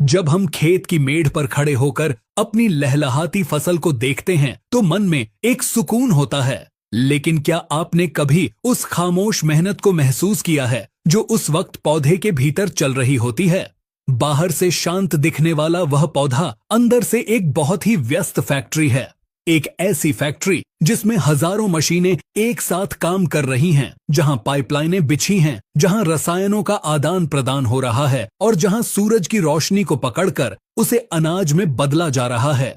जब हम खेत की मेड़ पर खड़े होकर अपनी लहलहाती फसल को देखते हैं तो मन में एक सुकून होता है। लेकिन क्या आपने कभी उस खामोश मेहनत को महसूस किया है जो उस वक्त पौधे के भीतर चल रही होती है? बाहर से शांत दिखने वाला वह पौधा अंदर से एक बहुत ही व्यस्त फैक्ट्री है। एक ऐसी फैक्ट्री जिसमें हजारों मशीनें एक साथ काम कर रही हैं, जहां पाइपलाइनें बिछी हैं, जहां रसायनों का आदान प्रदान हो रहा है और जहां सूरज की रोशनी को पकड़कर उसे अनाज में बदला जा रहा है।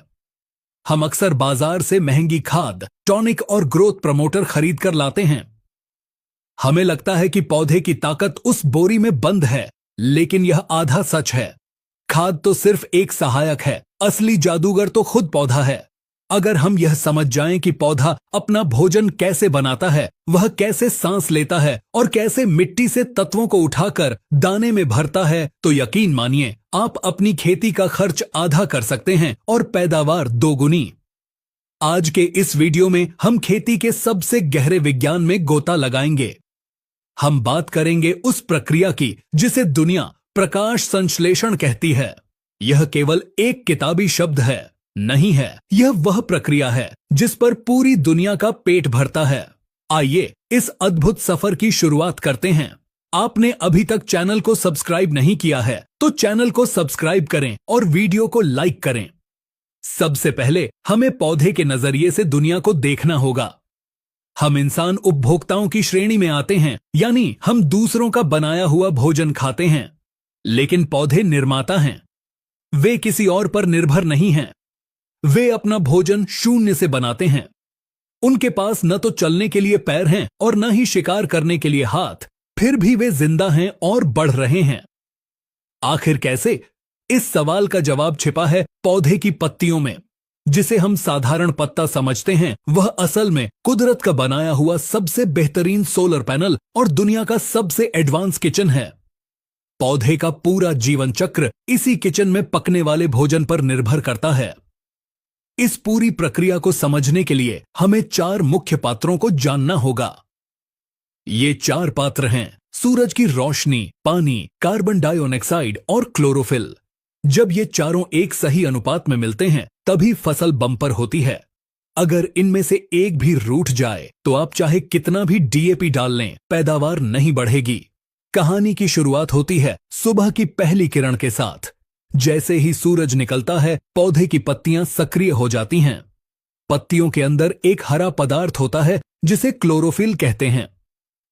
हम अक्सर बाजार से महंगी खाद, टॉनिक और ग्रोथ प्रमोटर खरीद कर लाते हैं। हमें लगता है कि पौधे की ताकत उस बोरी में बंद है, लेकिन यह आधा सच है। खाद तो सिर्फ एक सहायक है, असली जादूगर तो खुद पौधा है। अगर हम यह समझ जाएं कि पौधा अपना भोजन कैसे बनाता है, वह कैसे सांस लेता है और कैसे मिट्टी से तत्वों को उठाकर दाने में भरता है, तो यकीन मानिए आप अपनी खेती का खर्च आधा कर सकते हैं और पैदावार दोगुनी। आज के इस वीडियो में हम खेती के सबसे गहरे विज्ञान में गोता लगाएंगे। हम बात करेंगे उस प्रक्रिया की जिसे दुनिया प्रकाश संश्लेषण कहती है। यह केवल एक किताबी शब्द है नहीं है, यह वह प्रक्रिया है जिस पर पूरी दुनिया का पेट भरता है। आइए इस अद्भुत सफर की शुरुआत करते हैं। आपने अभी तक चैनल को सब्सक्राइब नहीं किया है तो चैनल को सब्सक्राइब करें और वीडियो को लाइक करें। सबसे पहले हमें पौधे के नजरिए से दुनिया को देखना होगा। हम इंसान उपभोक्ताओं की श्रेणी में आते हैं, यानी हम दूसरों का बनाया हुआ भोजन खाते हैं। लेकिन पौधे निर्माता हैं। वे किसी और पर निर्भर नहीं हैं। वे अपना भोजन शून्य से बनाते हैं। उनके पास न तो चलने के लिए पैर हैं और न ही शिकार करने के लिए हाथ, फिर भी वे जिंदा हैं और बढ़ रहे हैं। आखिर कैसे? इस सवाल का जवाब छिपा है पौधे की पत्तियों में। जिसे हम साधारण पत्ता समझते हैं, वह असल में कुदरत का बनाया हुआ सबसे बेहतरीन सोलर पैनल और दुनिया का सबसे एडवांस किचन है। पौधे का पूरा जीवन चक्र इसी किचन में पकने वाले भोजन पर निर्भर करता है। इस पूरी प्रक्रिया को समझने के लिए हमें 4 मुख्य पात्रों को जानना होगा। ये 4 पात्र हैं सूरज की रोशनी, पानी, कार्बन डाइऑक्साइड और क्लोरोफिल। जब ये चारों एक सही अनुपात में मिलते हैं तभी फसल बम्पर होती है। अगर इनमें से एक भी रूठ जाए तो आप चाहे कितना भी डीएपी डाल लें, पैदावार नहीं बढ़ेगी। कहानी की शुरुआत होती है सुबह की पहली किरण के साथ। जैसे ही सूरज निकलता है, पौधे की पत्तियां सक्रिय हो जाती हैं। पत्तियों के अंदर एक हरा पदार्थ होता है जिसे क्लोरोफिल कहते हैं।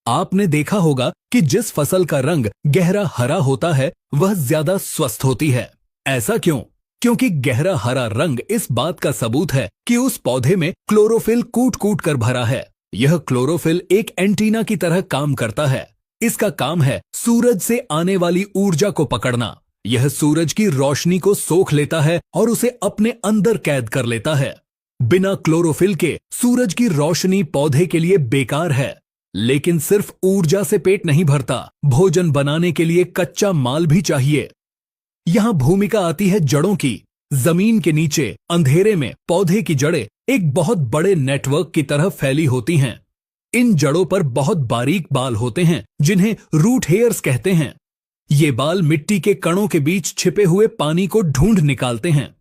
आपने देखा होगा कि जिस फसल का रंग गहरा हरा होता है वह ज्यादा स्वस्थ होती है। ऐसा क्यों? क्योंकि गहरा हरा रंग इस बात का सबूत है कि उस पौधे में क्लोरोफिल कूट कूट कर भरा है। यह क्लोरोफिल एक एंटीना की तरह काम करता है। इसका काम है सूरज से आने वाली ऊर्जा को पकड़ना। यह सूरज की रोशनी को सोख लेता है और उसे अपने अंदर कैद कर लेता है। बिना क्लोरोफिल के सूरज की रोशनी पौधे के लिए बेकार है। लेकिन सिर्फ ऊर्जा से पेट नहीं भरता, भोजन बनाने के लिए कच्चा माल भी चाहिए। यहां भूमिका आती है जड़ों की। जमीन के नीचे अंधेरे में पौधे की जड़ें एक बहुत बड़े नेटवर्क की तरह फैली होती हैं। इन जड़ों पर बहुत बारीक बाल होते हैं जिन्हें रूट हेयर्स कहते हैं। ये बाल मिट्टी के कणों के बीच छिपे हुए पानी को ढूंढ निकालते हैं।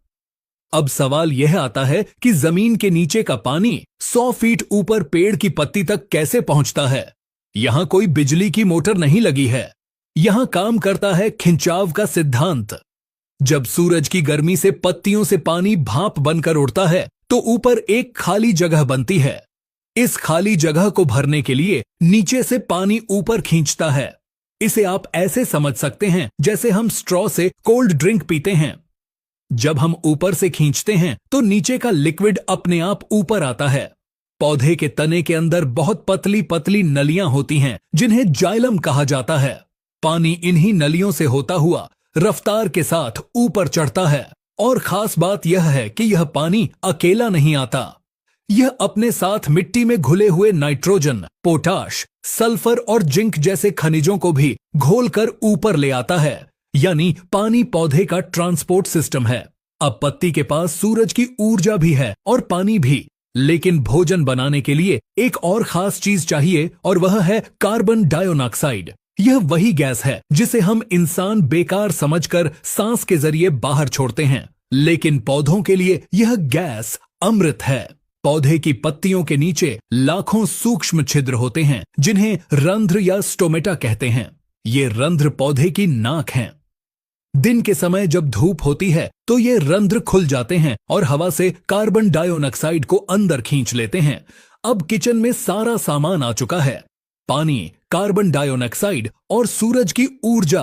अब सवाल यह आता है कि जमीन के नीचे का पानी 100 फीट ऊपर पेड़ की पत्ती तक कैसे पहुंचता है? यहां कोई बिजली की मोटर नहीं लगी है। यहां काम करता है खिंचाव का सिद्धांत। जब सूरज की गर्मी से पत्तियों से पानी भाप बनकर उड़ता है तो ऊपर एक खाली जगह बनती है। इस खाली जगह को भरने के लिए नीचे से पानी ऊपर खींचता है। इसे आप ऐसे समझ सकते हैं जैसे हम स्ट्रॉ से कोल्ड ड्रिंक पीते हैं। जब हम ऊपर से खींचते हैं तो नीचे का लिक्विड अपने आप ऊपर आता है। पौधे के तने के अंदर बहुत पतली पतली नलियां होती हैं जिन्हें जाइलम कहा जाता है। पानी इन्हीं नलियों से होता हुआ रफ्तार के साथ ऊपर चढ़ता है। और खास बात यह है कि यह पानी अकेला नहीं आता। यह अपने साथ मिट्टी में घुले हुए नाइट्रोजन, पोटाश, सल्फर और जिंक जैसे खनिजों को भी घोलकर ऊपर ले आता है। यानी पानी पौधे का ट्रांसपोर्ट सिस्टम है। अब पत्ती के पास सूरज की ऊर्जा भी है और पानी भी, लेकिन भोजन बनाने के लिए एक और खास चीज चाहिए और वह है कार्बन डाइऑक्साइड। यह वही गैस है जिसे हम इंसान बेकार समझकर सांस के जरिए बाहर छोड़ते हैं, लेकिन पौधों के लिए यह गैस अमृत है। पौधे की पत्तियों के नीचे लाखों सूक्ष्म छिद्र होते हैं जिन्हें रंध्र या स्टोमेटा कहते हैं। ये रंध्र पौधे की नाक हैं। दिन के समय जब धूप होती है तो ये रंध्र खुल जाते हैं और हवा से कार्बन डाइऑक्साइड को अंदर खींच लेते हैं। अब किचन में सारा सामान आ चुका है, पानी, कार्बन डाइऑक्साइड और सूरज की ऊर्जा।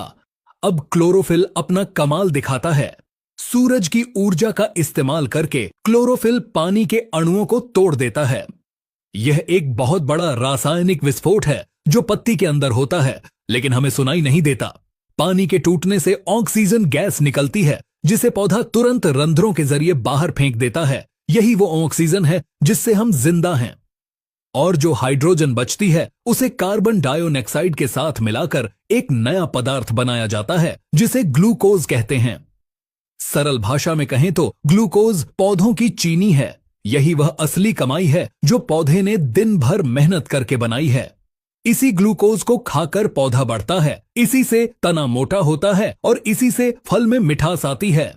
अब क्लोरोफिल अपना कमाल दिखाता है। सूरज की ऊर्जा का इस्तेमाल करके क्लोरोफिल पानी के अणुओं को तोड़ देता है। यह एक बहुत बड़ा रासायनिक विस्फोट है जो पत्ती के अंदर होता है, लेकिन हमें सुनाई नहीं देता। पानी के टूटने से ऑक्सीजन गैस निकलती है जिसे पौधा तुरंत रंध्रों के जरिए बाहर फेंक देता है। यही वो ऑक्सीजन है जिससे हम जिंदा हैं। और जो हाइड्रोजन बचती है उसे कार्बन डाइऑक्साइड के साथ मिलाकर एक नया पदार्थ बनाया जाता है जिसे ग्लूकोज कहते हैं। सरल भाषा में कहें तो ग्लूकोज पौधों की चीनी है। यही वह असली कमाई है जो पौधे ने दिन भर मेहनत करके बनाई है। इसी ग्लूकोज को खाकर पौधा बढ़ता है, इसी से तना मोटा होता है और इसी से फल में मिठास आती है।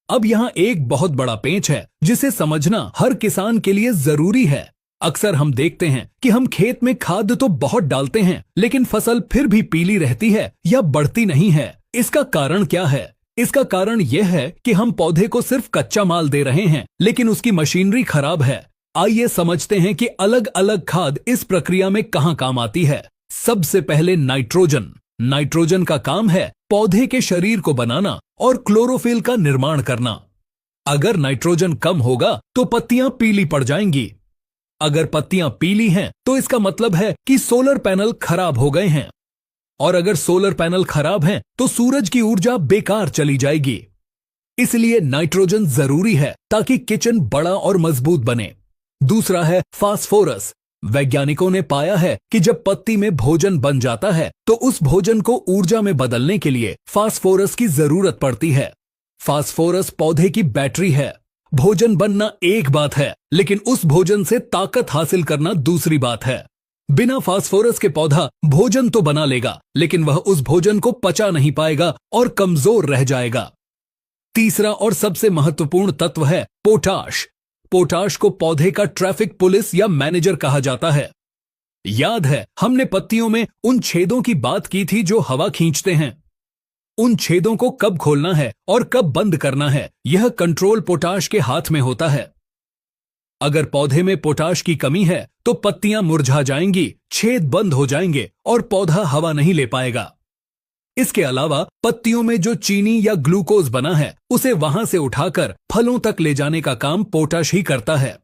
अब यहां एक बहुत बड़ा पेंच है जिसे समझना हर किसान के लिए जरूरी है। अक्सर हम देखते हैं कि हम खेत में खाद तो बहुत डालते हैं, लेकिन फसल फिर भी पीली रहती है या बढ़ती नहीं है। इसका कारण क्या है? इसका कारण यह है कि हम पौधे को सिर्फ कच्चा माल दे रहे हैं, लेकिन उसकी मशीनरी खराब है। आइए समझते हैं कि अलग अलग खाद इस प्रक्रिया में कहां काम आती है। सबसे पहले नाइट्रोजन। नाइट्रोजन का काम है पौधे के शरीर को बनाना और क्लोरोफिल का निर्माण करना। अगर नाइट्रोजन कम होगा तो पत्तियां पीली पड़ जाएंगी। अगर पत्तियां पीली हैं तो इसका मतलब है कि सोलर पैनल खराब हो गए हैं, और अगर सोलर पैनल खराब हैं तो सूरज की ऊर्जा बेकार चली जाएगी। इसलिए नाइट्रोजन जरूरी है ताकि किचन बड़ा और मजबूत बने। दूसरा है फास्फोरस। वैज्ञानिकों ने पाया है कि जब पत्ती में भोजन बन जाता है तो उस भोजन को ऊर्जा में बदलने के लिए फास्फोरस की जरूरत पड़ती है। फास्फोरस पौधे की बैटरी है। भोजन बनना एक बात है, लेकिन उस भोजन से ताकत हासिल करना दूसरी बात है। बिना फास्फोरस के पौधा भोजन तो बना लेगा, लेकिन वह उस भोजन को पचा नहीं पाएगा और कमजोर रह जाएगा। तीसरा और सबसे महत्वपूर्ण तत्व है पोटाश। पोटाश को पौधे का ट्रैफिक पुलिस या मैनेजर कहा जाता है। याद है हमने पत्तियों में उन छेदों की बात की थी जो हवा खींचते हैं। उन छेदों को कब खोलना है और कब बंद करना है, यह कंट्रोल पोटाश के हाथ में होता है। अगर पौधे में पोटाश की कमी है तो पत्तियां मुरझा जाएंगी, छेद बंद हो जाएंगे और पौधा हवा नहीं ले पाएगा। इसके अलावा पत्तियों में जो चीनी या ग्लूकोज बना है उसे वहां से उठाकर फलों तक ले जाने का काम पोटाश ही करता है।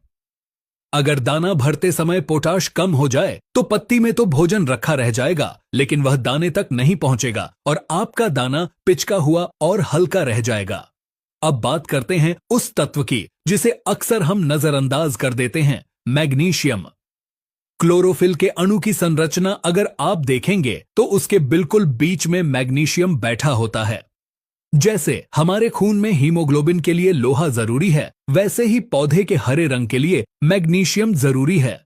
अगर दाना भरते समय पोटाश कम हो जाए तो पत्ती में तो भोजन रखा रह जाएगा, लेकिन वह दाने तक नहीं पहुंचेगा और आपका दाना पिचका हुआ और हल्का रह जाएगा। अब बात करते हैं उस तत्व की जिसे अक्सर हम नजरअंदाज कर देते हैं, मैग्नीशियम। क्लोरोफिल के अणु की संरचना अगर आप देखेंगे तो उसके बिल्कुल बीच में मैग्नीशियम बैठा होता है। जैसे हमारे खून में हीमोग्लोबिन के लिए लोहा जरूरी है, वैसे ही पौधे के हरे रंग के लिए मैग्नीशियम जरूरी है।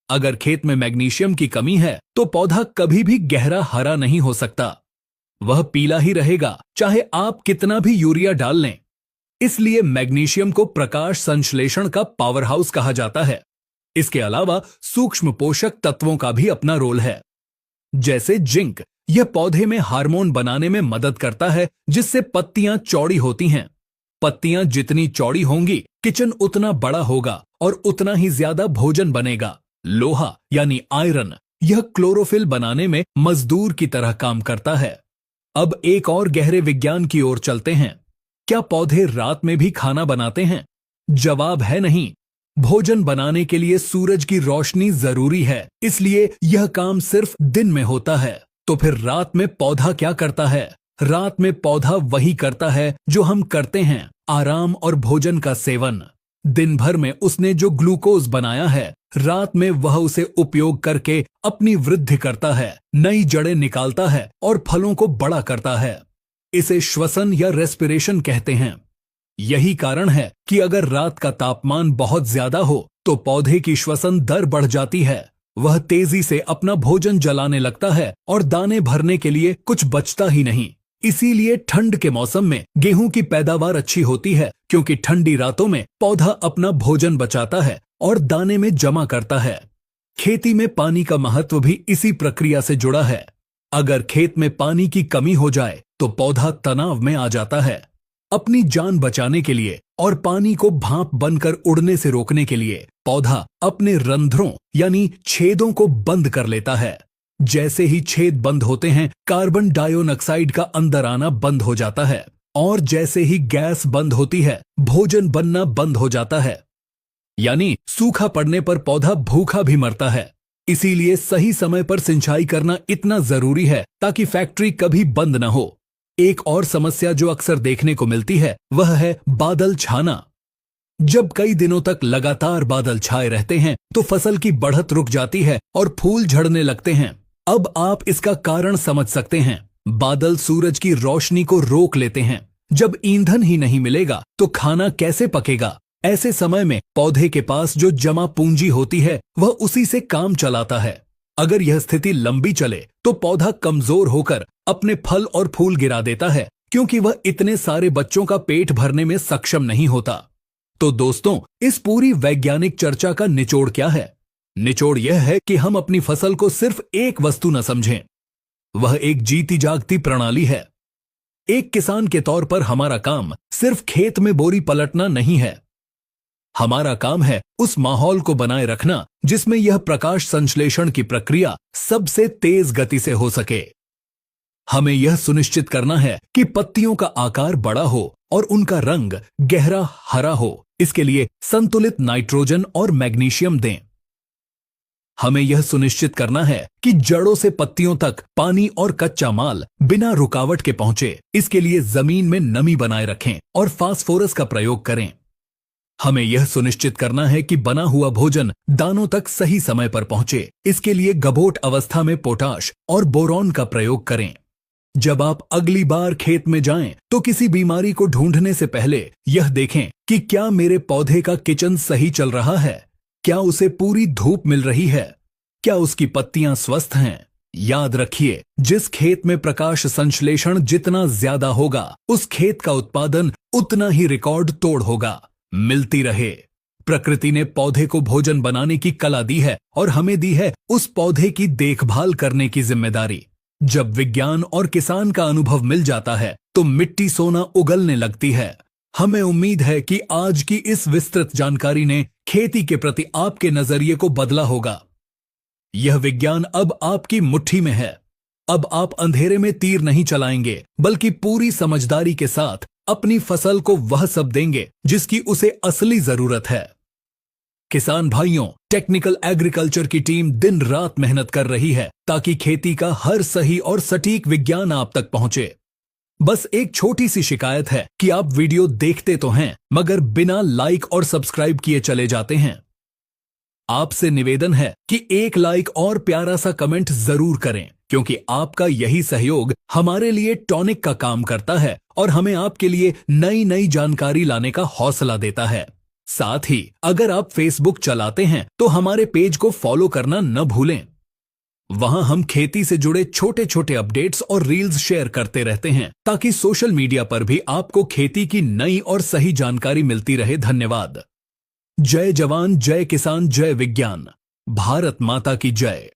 अगर खेत में मैग्नीशियम की कमी है तो पौधा कभी भी गहरा हरा नहीं हो सकता। वह पीला ही रहेगा चाहे आप कितना भी यूरिया डाल लें। इसलिए मैग्नीशियम को प्रकाश संश्लेषण का पावर हाउस कहा जाता है। इसके अलावा सूक्ष्म पोषक तत्वों का भी अपना रोल है। जैसे जिंक, यह पौधे में हार्मोन बनाने में मदद करता है जिससे पत्तियां चौड़ी होती हैं। पत्तियां जितनी चौड़ी होंगी किचन उतना बड़ा होगा और उतना ही ज्यादा भोजन बनेगा। लोहा यानी आयरन, यह क्लोरोफिल बनाने में मजदूर की तरह काम करता है। अब एक और गहरे विज्ञान की ओर चलते हैं। क्या पौधे रात में भी खाना बनाते हैं? जवाब है नहीं। भोजन बनाने के लिए सूरज की रोशनी जरूरी है, इसलिए यह काम सिर्फ दिन में होता है। तो फिर रात में पौधा क्या करता है? रात में पौधा वही करता है जो हम करते हैं, आराम और भोजन का सेवन। दिन भर में उसने जो ग्लूकोज बनाया है, रात में वह उसे उपयोग करके अपनी वृद्धि करता है, नई जड़ें निकालता है और फलों को बड़ा करता है। इसे श्वसन या रेस्पिरेशन कहते हैं। यही कारण है कि अगर रात का तापमान बहुत ज्यादा हो तो पौधे की श्वसन दर बढ़ जाती है। वह तेजी से अपना भोजन जलाने लगता है और दाने भरने के लिए कुछ बचता ही नहीं। इसीलिए ठंड के मौसम में गेहूं की पैदावार अच्छी होती है, क्योंकि ठंडी रातों में पौधा अपना भोजन बचाता है और दाने में जमा करता है। खेती में पानी का महत्व भी इसी प्रक्रिया से जुड़ा है। अगर खेत में पानी की कमी हो जाए तो पौधा तनाव में आ जाता है। अपनी जान बचाने के लिए और पानी को भाप बनकर उड़ने से रोकने के लिए पौधा अपने रंध्रों यानी छेदों को बंद कर लेता है। जैसे ही छेद बंद होते हैं, कार्बन डाइऑक्साइड का अंदर आना बंद हो जाता है, और जैसे ही गैस बंद होती है, भोजन बनना बंद हो जाता है। यानी सूखा पड़ने पर पौधा भूखा भी मरता है। इसीलिए सही समय पर सिंचाई करना इतना जरूरी है ताकि फैक्ट्री कभी बंद न हो। एक और समस्या जो अक्सर देखने को मिलती है वह है बादल छाना। जब कई दिनों तक लगातार बादल छाए रहते हैं तो फसल की बढ़त रुक जाती है और फूल झड़ने लगते हैं। अब आप इसका कारण समझ सकते हैं। बादल सूरज की रोशनी को रोक लेते हैं। जब ईंधन ही नहीं मिलेगा तो खाना कैसे पकेगा? ऐसे समय में पौधे के पास जो जमा पूंजी होती है वह उसी से काम चलाता है। अगर यह स्थिति लंबी चले तो पौधा कमजोर होकर अपने फल और फूल गिरा देता है, क्योंकि वह इतने सारे बच्चों का पेट भरने में सक्षम नहीं होता। तो दोस्तों, इस पूरी वैज्ञानिक चर्चा का निचोड़ क्या है? निचोड़ यह है कि हम अपनी फसल को सिर्फ एक वस्तु न समझें, वह एक जीती जागती प्रणाली है। एक किसान के तौर पर हमारा काम सिर्फ खेत में बोरी पलटना नहीं है। हमारा काम है उस माहौल को बनाए रखना जिसमें यह प्रकाश संश्लेषण की प्रक्रिया सबसे तेज गति से हो सके। हमें यह सुनिश्चित करना है कि पत्तियों का आकार बड़ा हो और उनका रंग गहरा हरा हो। इसके लिए संतुलित नाइट्रोजन और मैग्नीशियम दें। हमें यह सुनिश्चित करना है कि जड़ों से पत्तियों तक पानी और कच्चा माल बिना रुकावट के पहुंचे। इसके लिए जमीन में नमी बनाए रखें और फास्फोरस का प्रयोग करें। हमें यह सुनिश्चित करना है कि बना हुआ भोजन दानों तक सही समय पर पहुंचे। इसके लिए गबोट अवस्था में पोटाश और बोरॉन का प्रयोग करें। जब आप अगली बार खेत में जाएं तो किसी बीमारी को ढूंढने से पहले यह देखें कि क्या मेरे पौधे का किचन सही चल रहा है, क्या उसे पूरी धूप मिल रही है, क्या उसकी पत्तियां स्वस्थ हैं। याद रखिए, जिस खेत में प्रकाश संश्लेषण जितना ज्यादा होगा उस खेत का उत्पादन उतना ही रिकॉर्ड तोड़ होगा। मिलती रहे। प्रकृति ने पौधे को भोजन बनाने की कला दी है और हमें दी है उस पौधे की देखभाल करने की जिम्मेदारी। जब विज्ञान और किसान का अनुभव मिल जाता है तो मिट्टी सोना उगलने लगती है। हमें उम्मीद है कि आज की इस विस्तृत जानकारी ने खेती के प्रति आपके नजरिए को बदला होगा। यह विज्ञान अब आपकी मुट्ठी में है। अब आप अंधेरे में तीर नहीं चलाएंगे, बल्कि पूरी समझदारी के साथ अपनी फसल को वह सब देंगे जिसकी उसे असली जरूरत है। किसान भाइयों, टेक्निकल एग्रीकल्चर की टीम दिन रात मेहनत कर रही है ताकि खेती का हर सही और सटीक विज्ञान आप तक पहुंचे। बस एक छोटी सी शिकायत है कि आप वीडियो देखते तो हैं मगर बिना लाइक और सब्सक्राइब किए चले जाते हैं। आपसे निवेदन है कि एक लाइक और प्यारा सा कमेंट जरूर करें, क्योंकि आपका यही सहयोग हमारे लिए टॉनिक का काम करता है और हमें आपके लिए नई नई जानकारी लाने का हौसला देता है। साथ ही अगर आप फेसबुक चलाते हैं तो हमारे पेज को फॉलो करना न भूलें। वहां हम खेती से जुड़े छोटे छोटे अपडेट्स और रील्स शेयर करते रहते हैं ताकि सोशल मीडिया पर भी आपको खेती की नई और सही जानकारी मिलती रहे। धन्यवाद। जय जवान, जय किसान, जय विज्ञान। भारत माता की जय।